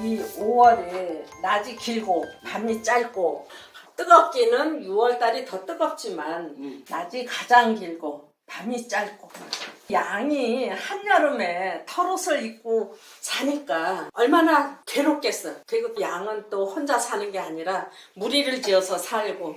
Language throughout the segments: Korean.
이 5월에 낮이 길고 밤이 짧고 뜨겁기는 6월달이 더 뜨겁지만 낮이 가장 길고 밤이 짧고 양이 한여름에 털옷을 입고 사니까 얼마나 괴롭겠어. 그리고 양은 또 혼자 사는 게 아니라 무리를 지어서 살고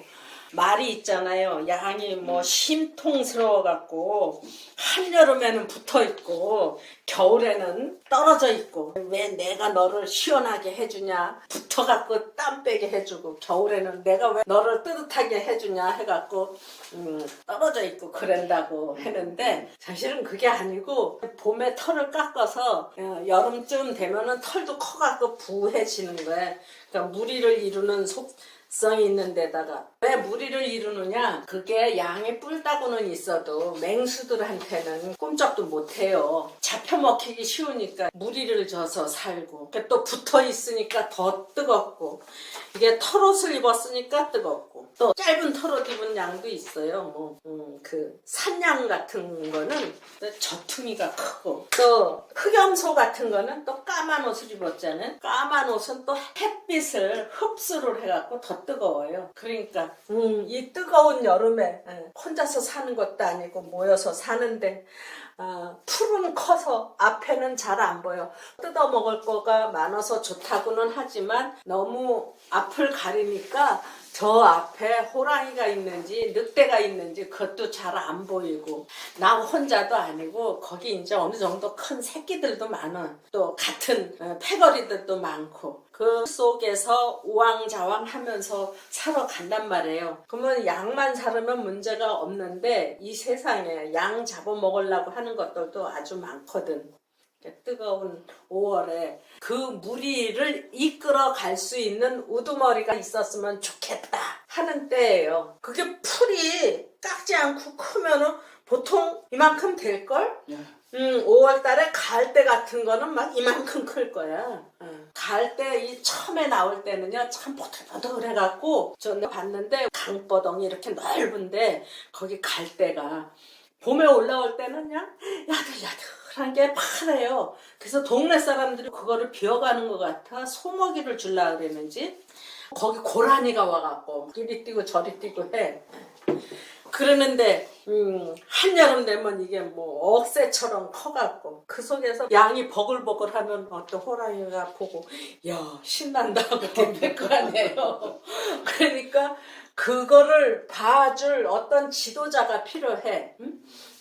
말이 있잖아요. 양이 뭐 심통스러워 갖고 한여름에는 붙어 있고 겨울에는 떨어져 있고 왜 내가 너를 시원하게 해주냐 붙어 갖고 땀 빼게 해주고 겨울에는 내가 왜 너를 뜨뜻하게 해주냐 해갖고 떨어져 있고 그런다고 했는데 사실은 그게 아니고 봄에 털을 깎아서 여름쯤 되면은 털도 커갖고 부해지는 거야. 그러니까 무리를 이루는 속성이 있는 데다가 왜 무리를 이루느냐, 그게 양이 뿔다구는 있어도 맹수들한테는 꼼짝도 못해요. 잡혀먹히기 쉬우니까 무리를 져서 살고 또 붙어 있으니까 더 뜨겁고 이게 털옷을 입었으니까 뜨겁고 또 짧은 털옷 입은 양도 있어요. 그 산양 같은 거는 저퉁이가 크고 또 흑염소 같은 거는 또 까만 옷을 입었잖아요. 까만 옷은 또 햇빛을 흡수를 해갖고 더 뜨거워요. 그러니까 이 뜨거운 여름에 혼자서 사는 것도 아니고 모여서 사는데 풀은 커서 앞에는 잘 안 보여. 뜯어먹을 거가 많아서 좋다고는 하지만 너무 앞을 가리니까 저 앞에 호랑이가 있는지 늑대가 있는지 그것도 잘 안 보이고 나 혼자도 아니고 거기 이제 어느 정도 큰 새끼들도 많아. 또 같은 패거리들도 많고 그 속에서 우왕좌왕 하면서 살아간단 말이에요. 그러면 양만 살으면 문제가 없는데 이 세상에 양 잡아먹으려고 하는 것들도 아주 많거든. 뜨거운 5월에 그 무리를 이끌어 갈 수 있는 우두머리가 있었으면 좋겠다 하는 때예요. 그게 풀이 깎지 않고 크면은 보통 이만큼 될걸? 5월달에 가을대 같은 거는 막 이만큼 클 거야. 가을대 이 처음에 나올 때는요 참 보들보들해갖고 저 봤는데 강버덩이 이렇게 넓은데 거기 갈대가 봄에 올라올 때는 그냥 야들야들한 게 파래요. 그래서 동네 사람들이 그거를 비워가는 것 같아. 소먹이를 주려고 그랬는지 거기 고라니가 와갖고 이리 뛰고 저리 뛰고 해. 그러는데 한여름 되면 이게 뭐 억새처럼 커갖고 그 속에서 양이 버글버글하면 어떤 호랑이가 보고 야 신난다 하고 덤빌 거 아니에요. 그러니까 그거를 봐줄 어떤 지도자가 필요해.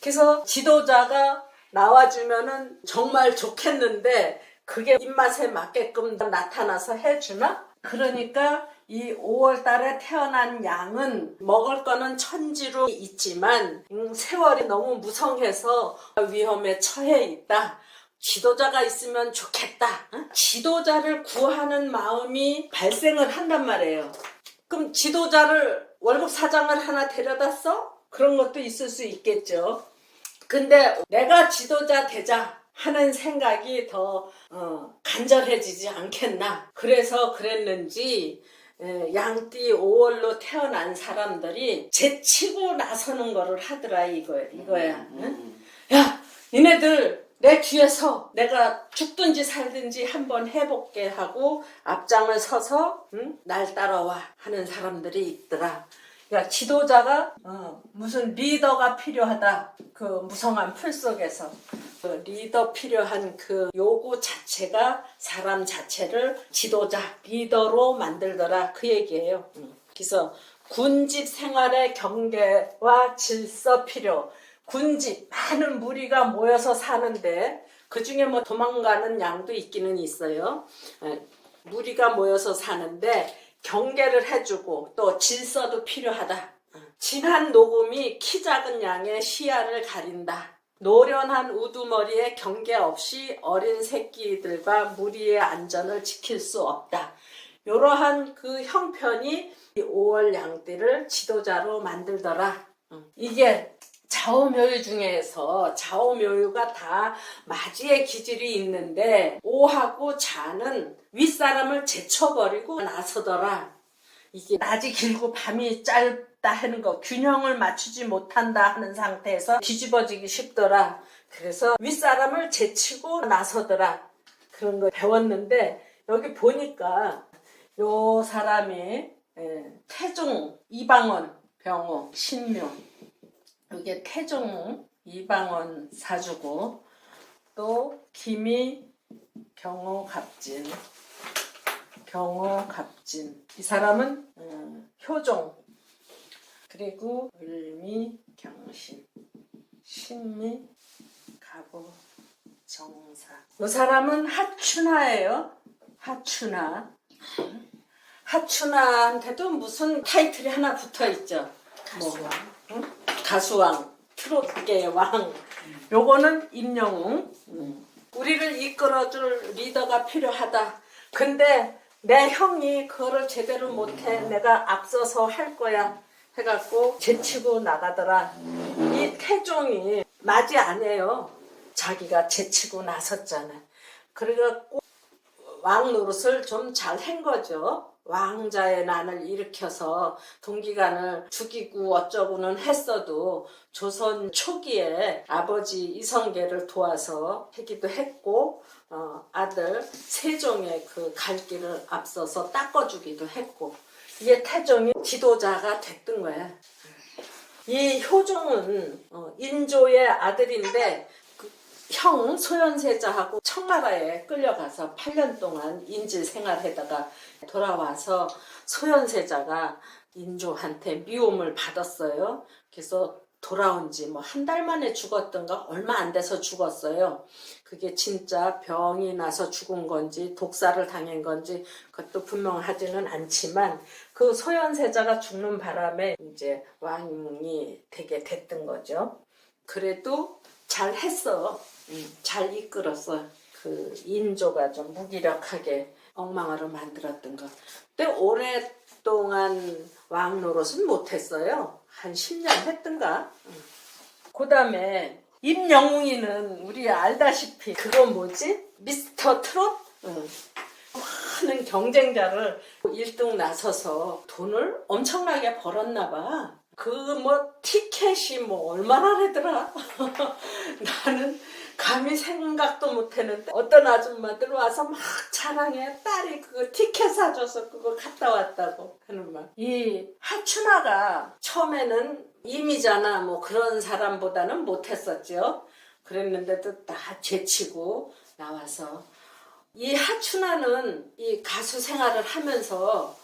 그래서 지도자가 나와주면은 정말 좋겠는데 그게 입맛에 맞게끔 나타나서 해주나? 그러니까 이 5월달에 태어난 양은 먹을 거는 천지로 있지만 세월이 너무 무성해서 위험에 처해 있다. 지도자가 있으면 좋겠다. 지도자를 구하는 마음이 발생을 한단 말이에요. 그럼 지도자를 월급 사장을 하나 데려다 써? 그런 것도 있을 수 있겠죠. 근데 내가 지도자 되자 하는 생각이 더 간절해지지 않겠나. 그래서 그랬는지 양띠 5월로 태어난 사람들이 제치고 나서는 거를 하더라 이거야. 야 니네들 내 뒤에서 내가 죽든지 살든지 한번 해볼게 하고 앞장을 서서 날 따라와 하는 사람들이 있더라. 그러니까 지도자가 무슨 리더가 필요하다. 그 무성한 풀 속에서 그 리더 필요한 그 요구 자체가 사람 자체를 지도자, 리더로 만들더라 그 얘기예요. 그래서 군집 생활의 경계와 질서 필요. 군집 많은 무리가 모여서 사는데 그 중에 뭐 도망가는 양도 있기는 있어요. 무리가 모여서 사는데 경계를 해주고 또 질서도 필요하다. 진한 녹음이 키 작은 양의 시야를 가린다. 노련한 우두머리에 경계 없이 어린 새끼들과 무리의 안전을 지킬 수 없다. 이러한 그 형편이 5월 양띠를 지도자로 만들더라. 이게 좌우묘유 중에서 좌우묘유가 다 맞이의 기질이 있는데 오하고 자는 윗사람을 제쳐버리고 나서더라. 이게 낮이 길고 밤이 짧다 하는 거 균형을 맞추지 못한다 하는 상태에서 뒤집어지기 쉽더라. 그래서 윗사람을 제치고 나서더라. 그런 거 배웠는데 여기 보니까 요 사람이 태종 이방원 병호 신묘, 이게 태종 이방원 사주고, 또 김이 경호갑진, 이 사람은 효종, 그리고 을미 경신, 신미 가보 정사. 이 사람은 하춘하예요. 하춘하. 하춘하한테도 무슨 타이틀이 하나 붙어 있죠. 가수왕. 뭐, 응? 가수왕, 트롯계의 왕. 요거는 임영웅. 우리를 이끌어줄 리더가 필요하다. 근데 내 형이 그거를 제대로 못해. 내가 앞서서 할 거야. 해갖고 제치고 나가더라. 이 태종이 맞이 안 해요. 자기가 제치고 나섰잖아. 그래갖고 왕 노릇을 좀 잘 한 거죠. 왕자의 난을 일으켜서 동기간을 죽이고 어쩌고는 했어도 조선 초기에 아버지 이성계를 도와서 하기도 했고, 아들 세종의 그 갈 길을 앞서서 닦아주기도 했고, 이게 태종이 지도자가 됐던 거야. 이 효종은 인조의 아들인데 형 소현세자하고 청나라에 끌려가서 8년 동안 인질 생활하다가 돌아와서 소현세자가 인조한테 미움을 받았어요. 그래서 돌아온 지 뭐 한 달 만에 죽었던가 얼마 안 돼서 죽었어요. 그게 진짜 병이 나서 죽은 건지 독사를 당한 건지 그것도 분명하지는 않지만, 그 소현세자가 죽는 바람에 이제 왕이 되게 됐던 거죠. 그래도 잘 했어. 잘 이끌었어. 그 인조가 좀 무기력하게 엉망으로 만들었던 거. 근데 오랫동안 왕 노릇은 못했어요. 한 10년 했던가. 그 다음에 임영웅이는 우리 알다시피 그거 뭐지? 미스터 트롯? 많은 경쟁자를 1등 나서서 돈을 엄청나게 벌었나 봐. 그 뭐 티켓이 뭐 얼마나 하더라. 나는 감히 생각도 못했는데 어떤 아줌마들 와서 막 자랑해. 딸이 그거 티켓 사줘서 그거 갔다 왔다고 하는 말. 이 하춘하가 처음에는 이미자나 뭐 그런 사람보다는 못했었죠. 그랬는데도 다 제치고 나와서, 이 하춘하는 이 가수 생활을 하면서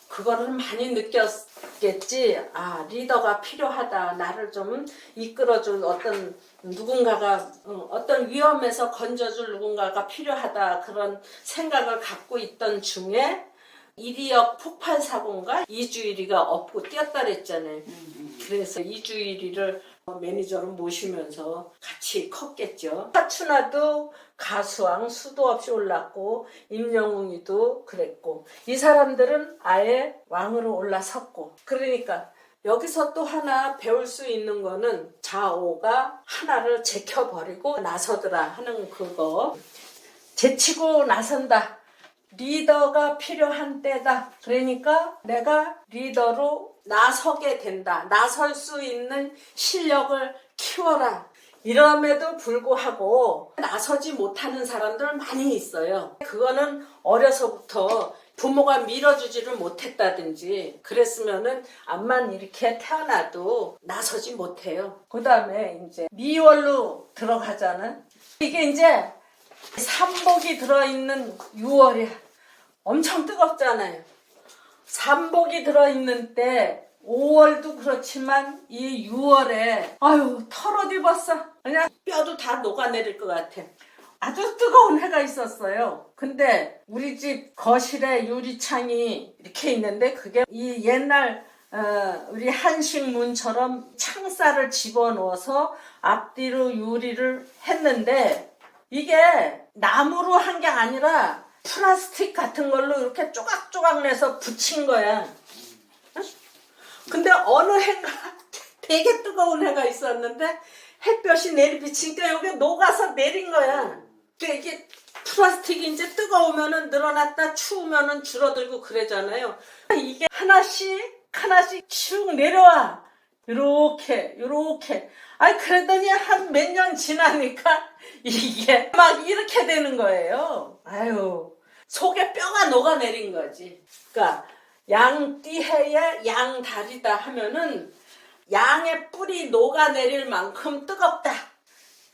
그거를 많이 느꼈겠지. 아, 리더가 필요하다. 나를 좀 이끌어줄 어떤 누군가가, 어떤 위험에서 건져줄 누군가가 필요하다. 그런 생각을 갖고 있던 중에 이리역 폭발 사고인가 이주일이가 업고 뛰었다 그랬잖아요. 그래서 이주일이를 매니저로 모시면서 같이 컸겠죠. 하춘하도 가수왕 수도 없이 올랐고, 임영웅이도 그랬고, 이 사람들은 아예 왕으로 올라섰고. 그러니까 여기서 또 하나 배울 수 있는 거는 자오가 하나를 제켜버리고 나서더라 하는 그거. 제치고 나선다. 리더가 필요한 때다. 그러니까 내가 리더로 나서게 된다. 나설 수 있는 실력을 키워라. 이럼에도 불구하고 나서지 못하는 사람들 많이 있어요. 그거는 어려서부터 부모가 밀어주지를 못했다든지 그랬으면은 암만 이렇게 태어나도 나서지 못해요. 그 다음에 이제 미월로 들어가자는, 이게 이제 삼복이 들어있는 6월이야. 엄청 뜨겁잖아요. 삼복이 들어있는 때 5월도 그렇지만 이 6월에 아유 털어 입었어. 그냥 뼈도 다 녹아내릴 것 같아. 아주 뜨거운 해가 있었어요. 근데 우리 집 거실에 유리창이 이렇게 있는데 그게 이 옛날 우리 한식문처럼 창살을 집어넣어서 앞뒤로 유리를 했는데, 이게 나무로 한 게 아니라 플라스틱 같은 걸로 이렇게 쪼각쪼각 내서 붙인 거야. 근데 어느 해가 되게 뜨거운 해가 있었는데 햇볕이 내리비치니까 여기 녹아서 내린 거야. 그러니까 이게 플라스틱이 이제 뜨거우면은 늘어났다 추우면은 줄어들고 그러잖아요. 이게 하나씩 쭉 내려와. 요렇게. 아니, 그러더니 한 몇 년 지나니까 이게 막 이렇게 되는 거예요. 아유. 속에 뼈가 녹아내린 거지. 그러니까 양띠해에 양다리다 하면은 양의 뿔이 녹아내릴 만큼 뜨겁다.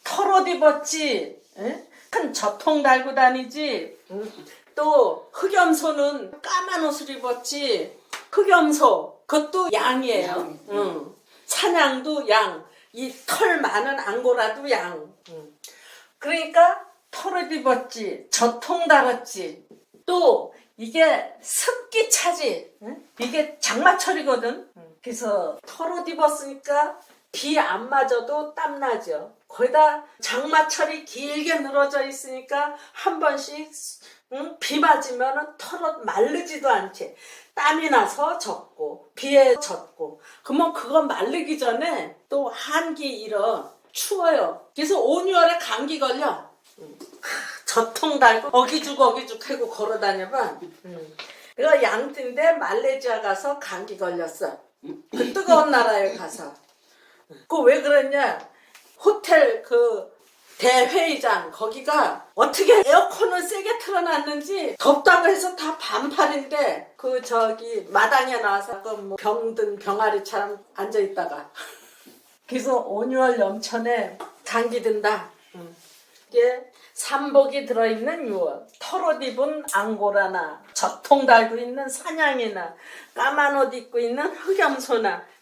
털옷 입었지. 에? 큰 저통 달고 다니지. 또 흑염소는 까만 옷을 입었지. 흑염소 그것도 양이에요. 사냥도 양. 이 털 많은 앙고라도 양. 그러니까 털옷 입었지. 저통 달았지. 또 이게 습기차지. 이게 장마철이거든. 그래서 털옷 입었으니까 비 안 맞아도 땀나죠. 거기다 장마철이 길게 늘어져 있으니까 한 번씩 비 맞으면 털옷 마르지도 않지. 땀이 나서 젖고 비에 젖고 그러면 그거 마르기 전에 또 한기 일어 추워요. 그래서 5, 6월에 감기 걸려. 저통 달고 어기죽 하고 걸어 다녀봐. 내가 양띠인데 말레이시아 가서 감기 걸렸어. 그 뜨거운 나라에 가서. 그 왜 그랬냐? 호텔 그 대회의장 거기가 어떻게 에어컨을 세게 틀어놨는지 덥다고 해서 다 반팔인데 그 저기 마당에 나와서 그 뭐 병든 병아리처럼 앉아있다가 그래서 5, 6월 염천에 감기 든다. 이게 삼복이 들어있는 6월 털옷 입은 앙고라나 저통 달고 있는 사냥이나 까만 옷 입고 있는 흑염소나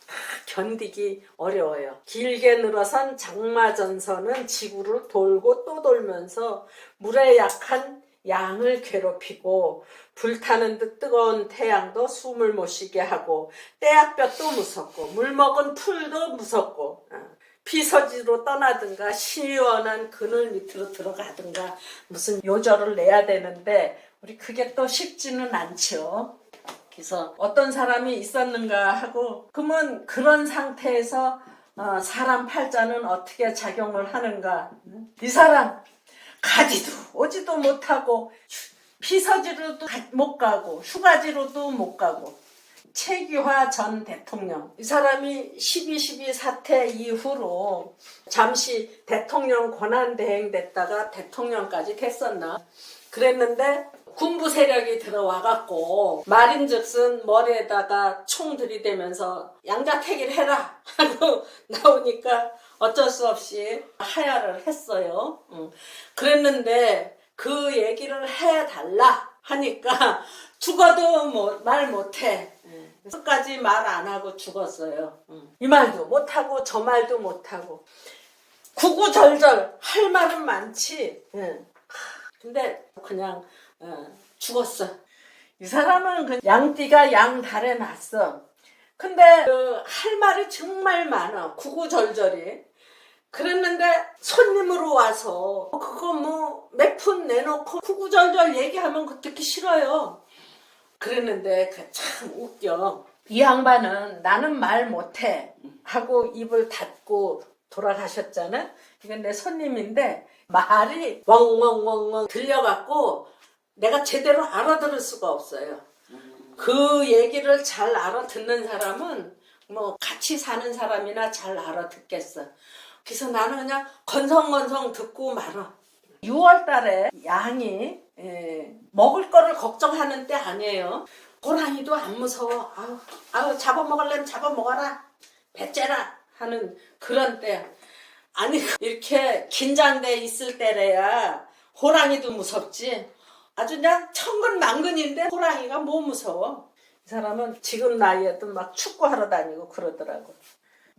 견디기 어려워요. 길게 늘어선 장마전선은 지구를 돌고 또 돌면서 물에 약한 양을 괴롭히고 불타는 듯 뜨거운 태양도 숨을 못 쉬게 하고 떼약볕도 무섭고 물 먹은 풀도 무섭고 피서지로 떠나든가 시원한 그늘 밑으로 들어가든가 무슨 요절을 내야 되는데 우리 그게 또 쉽지는 않죠. 그래서 어떤 사람이 있었는가 하고 그러면 그런 상태에서 사람 팔자는 어떻게 작용을 하는가. 이 사람 가지도 오지도 못하고 피서지로도 못 가고 휴가지로도 못 가고. 최규하 전 대통령 이 사람이 12.12 사태 이후로 잠시 대통령 권한 대행됐다가 대통령까지 됐었나 그랬는데 군부 세력이 들어와갖고 말인즉슨 머리에다가 총 들이대면서 양자택일 해라 하고 나오니까 어쩔 수 없이 하야를 했어요. 그랬는데 그 얘기를 해달라 하니까 죽어도 말 못해. 끝까지 말 안 하고 죽었어요. 이 말도 못하고 저 말도 못하고 구구절절 할 말은 많지. 근데 그냥 죽었어. 이 사람은 그 양띠가 양달에 났어. 근데 할 말이 정말 많아. 구구절절이. 그랬는데 손님으로 와서 그거 뭐 몇 푼 내놓고 구구절절 얘기하면 그 듣기 싫어요. 그랬는데 그 참 웃겨. 이 양반은 나는 말 못해 하고 입을 닫고 돌아가셨잖아. 이건 내 손님인데 말이 웡웡웡웡 들려갖고 내가 제대로 알아들을 수가 없어요. 그 얘기를 잘 알아듣는 사람은 뭐 같이 사는 사람이나 잘 알아듣겠어. 그래서 나는 그냥 건성건성 듣고 말아. 6월 달에 양이 먹을 거를 걱정하는 때 아니에요. 호랑이도 안 무서워. 아우 잡아먹으려면 잡아먹어라. 배째라 하는 그런 때. 아니 이렇게 긴장돼 있을 때래야 호랑이도 무섭지. 아주 그냥 천근만근인데 호랑이가 뭐 무서워. 이 사람은 지금 나이에도 막 축구하러 다니고 그러더라고.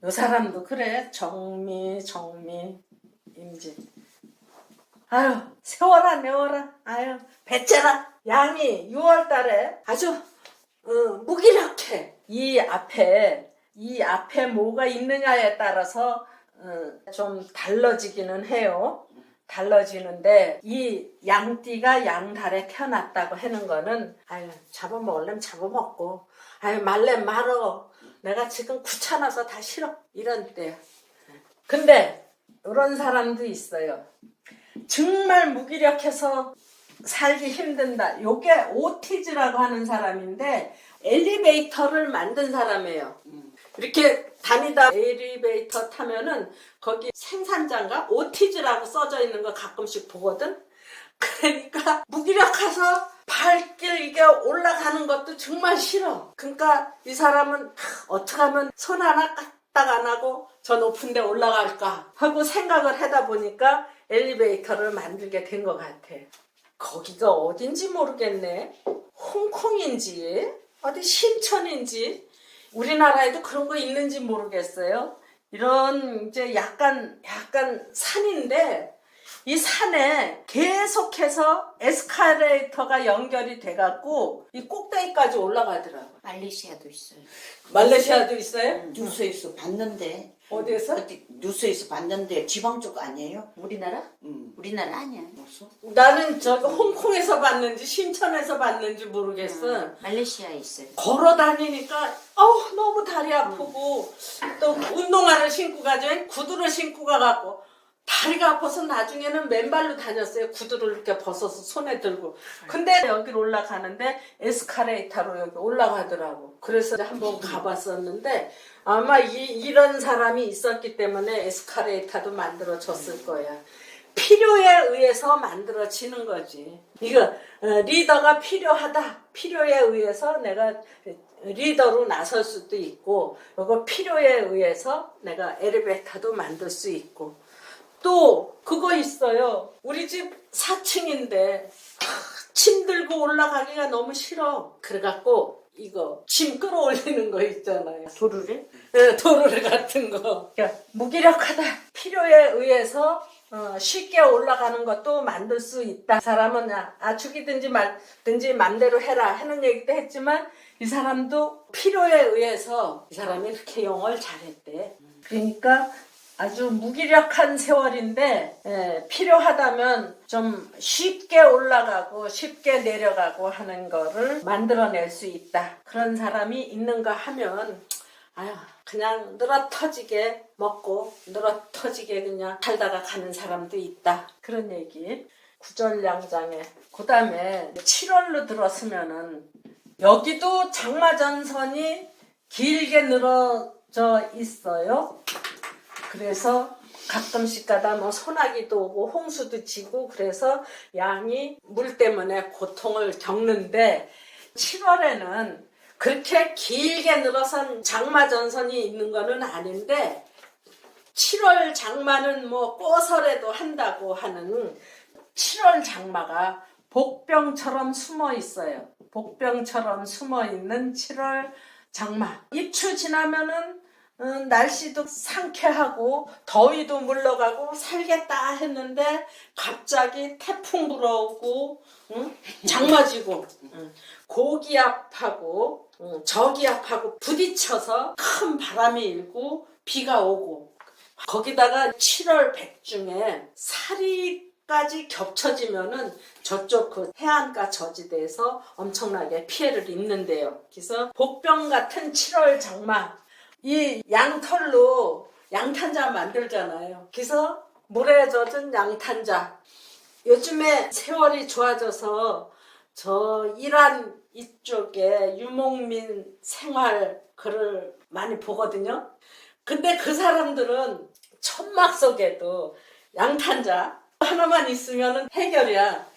이 사람도 그래. 정미 임지. 아유 세워라 내워라. 아유 배째라. 양이 6월 달에 아주 무기력해. 이 앞에 뭐가 있느냐에 따라서 좀 달라지기는 해요. 달라지는데 이 양띠가 양달에 태어났다고 하는 거는 아유 잡아먹으려면 잡아먹고 아유 말래 말어 내가 지금 귀찮아서 다 싫어 이런 때야. 근데 이런 사람도 있어요. 정말 무기력해서 살기 힘든다. 요게 오티즈라고 하는 사람인데 엘리베이터를 만든 사람이에요. 이렇게 다니다 엘리베이터 타면은 거기 생산자인가 오티즈라고 써져 있는 거 가끔씩 보거든. 그러니까 무기력해서 발길 이게 올라가는 것도 정말 싫어. 그러니까 이 사람은 어떻게 하면 손 하나 까딱 안 하고 저 높은 데 올라갈까 하고 생각을 하다 보니까 엘리베이터를 만들게 된 것 같아. 거기가 어딘지 모르겠네. 홍콩인지 어디 신천인지 우리나라에도 그런 거 있는지 모르겠어요. 이런 이제 약간 산인데 이 산에 계속해서 에스컬레이터가 연결이 돼갖고 이 꼭대기까지 올라가더라고. 말레이시아도 있어요. 말레이시아도 있어요? 뉴스에서 봤는데 어디에서? 어디 뉴스에서 봤는데 지방 쪽 아니에요? 우리나라? 우리나라 아니야. 무슨? 나는 저기 홍콩에서 봤는지 신천에서 봤는지 모르겠어. 말레이시아에 있어요. 걸어 다니니까 너무 다리 아프고 또 운동화를 신고 가죠. 구두를 신고 가갖고 다리가 아파서 나중에는 맨발로 다녔어요. 구두를 이렇게 벗어서 손에 들고. 근데 여기로 올라가는데 에스컬레이터로 여기 올라가더라고. 그래서 한번 가봤었는데 아마 이런 사람이 있었기 때문에 에스컬레이터도 만들어졌을 거야. 필요에 의해서 만들어지는 거지. 이거 리더가 필요하다. 필요에 의해서 내가 리더로 나설 수도 있고 이거 필요에 의해서 내가 엘리베이터도 만들 수 있고 또 그거 있어요. 우리 집 4층인데 짐 들고 올라가기가 너무 싫어. 그래갖고 이거 짐 끌어올리는 거 있잖아요. 도루를? 네, 도르래 같은 거. 그러니까 무기력하다. 필요에 의해서 쉽게 올라가는 것도 만들 수 있다. 사람은 죽이든지 말든지 맘대로 해라 하는 얘기도 했지만 이 사람도 필요에 의해서 이 사람이 이렇게 영어를 잘했대. 그러니까 아주 무기력한 세월인데 필요하다면 좀 쉽게 올라가고 쉽게 내려가고 하는 거를 만들어낼 수 있다. 그런 사람이 있는가 하면 그냥 늘어터지게 먹고 늘어터지게 그냥 살다가 가는 사람도 있다. 그런 얘기. 구절량장에 그 다음에 7월로 들었으면은 여기도 장마전선이 길게 늘어져 있어요. 그래서 가끔씩 가다 소나기도 오고 홍수도 지고 그래서 양이 물 때문에 고통을 겪는데 7월에는 그렇게 길게 늘어선 장마전선이 있는 거는 아닌데 7월 장마는 꼬설에도 한다고 하는 7월 장마가 복병처럼 숨어 있어요. 복병처럼 숨어 있는 7월 장마. 입추 지나면은 날씨도 상쾌하고 더위도 물러가고 살겠다 했는데 갑자기 태풍 불어오고 장마지고 고기압하고 저기압하고 부딪혀서 큰 바람이 일고 비가 오고 거기다가 7월 백중에 사리까지 겹쳐지면은 저쪽 그 해안가 저지대에서 엄청나게 피해를 입는데요. 그래서 복병 같은 7월 장마 이 양털로 양탄자 만들잖아요. 그래서 물에 젖은 양탄자. 요즘에 세월이 좋아져서 저 이란 이쪽에 유목민 생활 글을 많이 보거든요. 근데 그 사람들은 천막 속에도 양탄자 하나만 있으면 해결이야.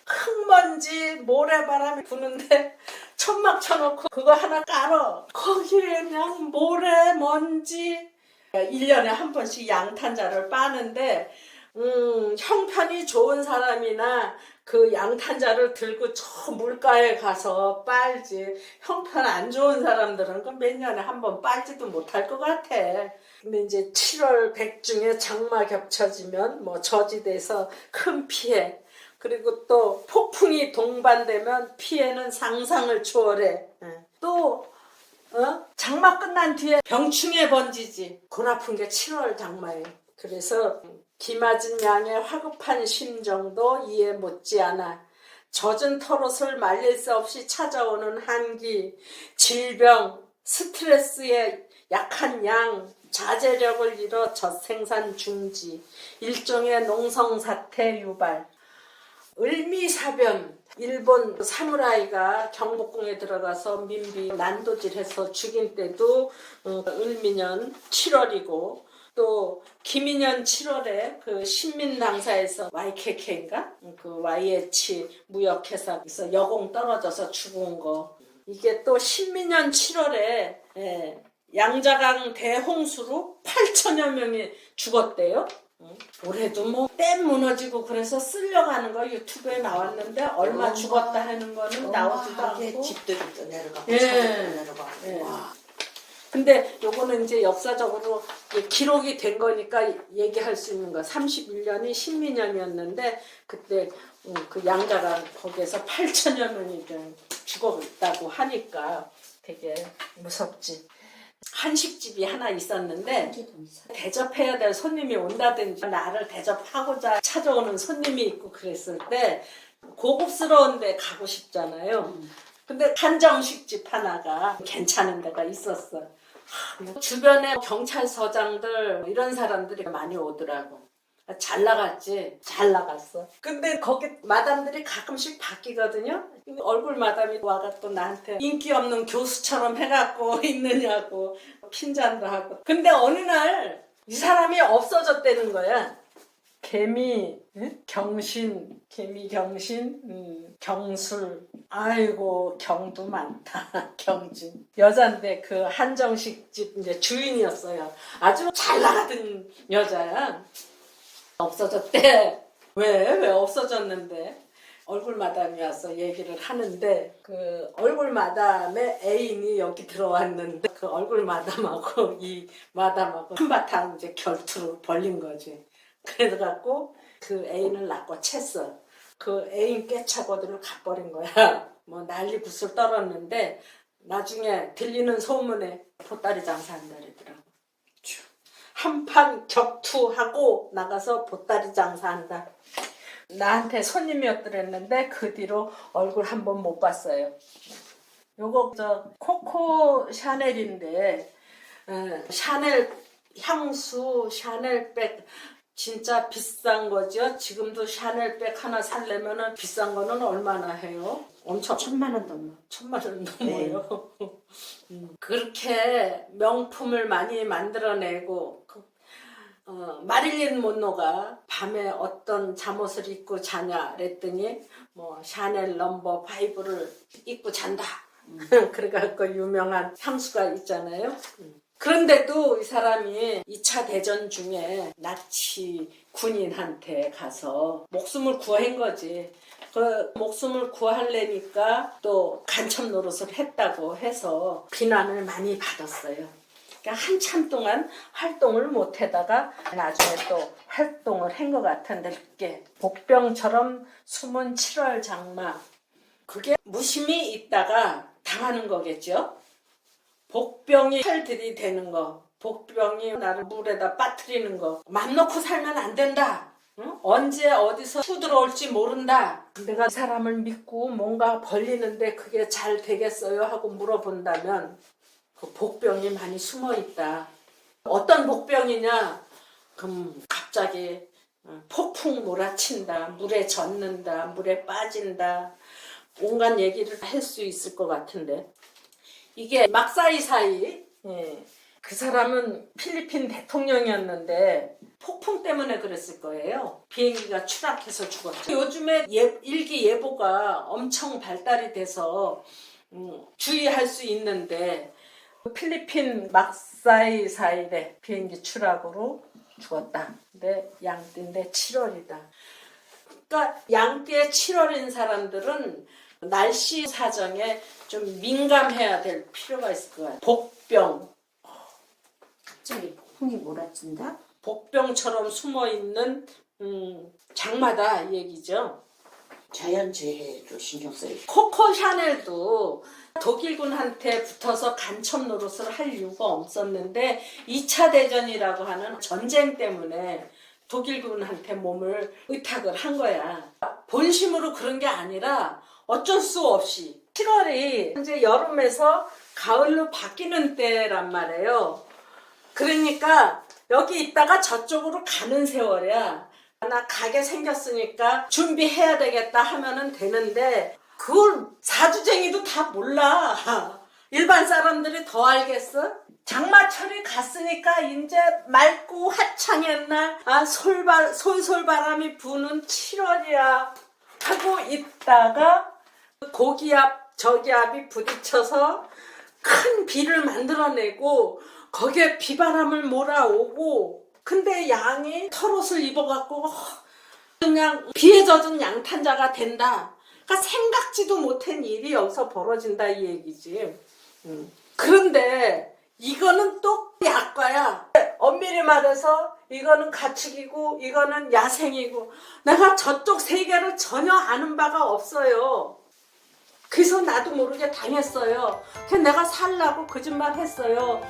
흙먼지 모래바람이 부는데 천막 쳐놓고 그거 하나 깔어. 거기에 그냥 모래 먼지 1년에 한 번씩 양탄자를 빠는데 형편이 좋은 사람이나 그 양탄자를 들고 저 물가에 가서 빨지. 형편 안 좋은 사람들은 그 몇 년에 한 번 빨지도 못할 것 같아. 근데 이제 7월 백중에 장마 겹쳐지면 저지대에서 큰 피해. 그리고 또 폭풍이 동반되면 피해는 상상을 초월해. 또 장마 끝난 뒤에 병충해 번지지. 골 아픈 게 7월 장마예요. 그래서 기맞은 양의 화급한 심정도 이해 못지않아. 젖은 털옷을 말릴 수 없이 찾아오는 한기, 질병, 스트레스에 약한 양, 자제력을 잃어 젖생산 중지, 일종의 농성사태 유발. 을미사변, 일본 사무라이가 경복궁에 들어가서 민비 난도질해서 죽인 때도 을미년 7월이고 또 김인년 7월에 그 신민당사에서 YKK인가? 그 YH 무역회사에서 여공 떨어져서 죽은 거. 이게 또 신민년 7월에 양자강 대홍수로 8천여 명이 죽었대요. 올해도 뭐 댐 무너지고 그래서 쓸려가는 거 유튜브에 나왔는데 얼마 죽었다 하는 거는 나오지도 않고. 집들이 또 내려가고 예. 차들도 내려가고. 예. 와. 근데 요거는 이제 역사적으로 기록이 된 거니까 얘기할 수 있는 거. 31년이 신민년이었는데 그때 그 양자강 거기에서 8천여 명이 죽었다고 하니까 되게 무섭지. 한식집이 하나 있었는데 대접해야 될 손님이 온다든지 나를 대접하고자 찾아오는 손님이 있고 그랬을 때 고급스러운 데 가고 싶잖아요. 근데 한정식집 하나가 괜찮은 데가 있었어. 주변에 경찰서장들 이런 사람들이 많이 오더라고. 잘 나갔지? 잘 나갔어. 근데 거기 마담들이 가끔씩 바뀌거든요. 얼굴 마담이 와갖고 나한테 인기 없는 교수처럼 해갖고 있느냐고 핀잔도 하고. 근데 어느 날 이 사람이 없어졌다는 거야. 개미, 응? 경신, 개미 경신, 경술. 아이고 경도 많다. 경진. 여잔데 그 한정식집 이제 주인이었어요. 아주 잘 나가던 여자야. 없어졌대. 왜 없어졌는데? 얼굴 마담이 와서 얘기를 하는데 그 얼굴 마담의 애인이 여기 들어왔는데 그 얼굴 마담하고 이 마담하고 한바탕 이제 결투를 벌린 거지. 그래갖고 그 애인을 낳고 챘어. 그 애인 꿰차고들을 가버린 거야. 뭐 난리 붓을 떨었는데 나중에 들리는 소문에 보따리 장사한다 그러더라고. 한판 격투하고 나가서 보따리 장사한다. 나한테 손님이었더랬는데 그 뒤로 얼굴 한 번 못 봤어요. 요거 저 코코 샤넬인데 샤넬 향수, 샤넬백 진짜 비싼 거죠. 지금도 샤넬백 하나 살려면 비싼 거는 얼마나 해요? 엄청 1,000만 원 넘어. 1,000만 원 넘어요. 그렇게 명품을 많이 만들어내고 마릴린 몬로가 밤에 어떤 잠옷을 입고 자냐 그랬더니 뭐 샤넬 넘버 5를 입고 잔다. 그래갖고 유명한 향수가 있잖아요. 그런데도 이 사람이 2차 대전 중에 나치 군인한테 가서 목숨을 구한 거지. 그 목숨을 구하려니까 또 간첩 노릇을 했다고 해서 비난을 많이 받았어요. 그러니까 한참 동안 활동을 못 하다가 나중에 또 활동을 한 것 같은데 이렇게 복병처럼 숨은 7월 장마. 그게 무심히 있다가 당하는 거겠죠. 복병이 칼 들이대는 거, 복병이 나를 물에다 빠뜨리는 거, 맘 놓고 살면 안 된다. 응? 언제 어디서 후 들어올지 모른다. 내가 사람을 믿고 뭔가 벌리는데 그게 잘 되겠어요 하고 물어본다면 그 복병이 많이 숨어 있다. 어떤 복병이냐? 그럼 갑자기 폭풍 몰아친다, 물에 젖는다, 물에 빠진다. 온갖 얘기를 할 수 있을 것 같은데 이게 막사이사이 그 사람은 필리핀 대통령이었는데 폭풍 때문에 그랬을 거예요. 비행기가 추락해서 죽었죠. 요즘에 일기예보가 엄청 발달이 돼서 주의할 수 있는데 필리핀 막사이사이에 비행기 추락으로 죽었다. 근데 양띠인데 7월이다. 그러니까 양띠의 7월인 사람들은 날씨 사정에 좀 민감해야 될 필요가 있을 거야. 복병. 갑자기 폭풍이 몰아친다? 복병처럼 숨어있는 장마다 이 얘기죠. 자연재해로 신경 써요. 코코 샤넬도 독일군한테 붙어서 간첩 노릇을 할 이유가 없었는데 2차 대전이라고 하는 전쟁 때문에 독일군한테 몸을 의탁을 한 거야. 본심으로 그런 게 아니라 어쩔 수 없이 7월이 이제 여름에서 가을로 바뀌는 때란 말이에요. 그러니까 여기 있다가 저쪽으로 가는 세월이야. 나 가게 생겼으니까 준비해야 되겠다 하면은 되는데 그걸 사주쟁이도 다 몰라. 일반 사람들이 더 알겠어? 장마철이 갔으니까 이제 맑고 화창한 날, 솔솔 바람이 부는 7월이야 하고 있다가 고기압 저기압이 부딪혀서 큰 비를 만들어내고 거기에 비바람을 몰아오고, 근데 양이 털옷을 입어갖고 그냥 비에 젖은 양탄자가 된다. 그러니까 생각지도 못한 일이 여기서 벌어진다 이 얘기지. 그런데 이거는 또 약과야. 엄밀히 말해서 이거는 가축이고 이거는 야생이고, 내가 저쪽 세계를 전혀 아는 바가 없어요. 그래서 나도 모르게 당했어요. 그래서 내가 살라고 거짓말 했어요.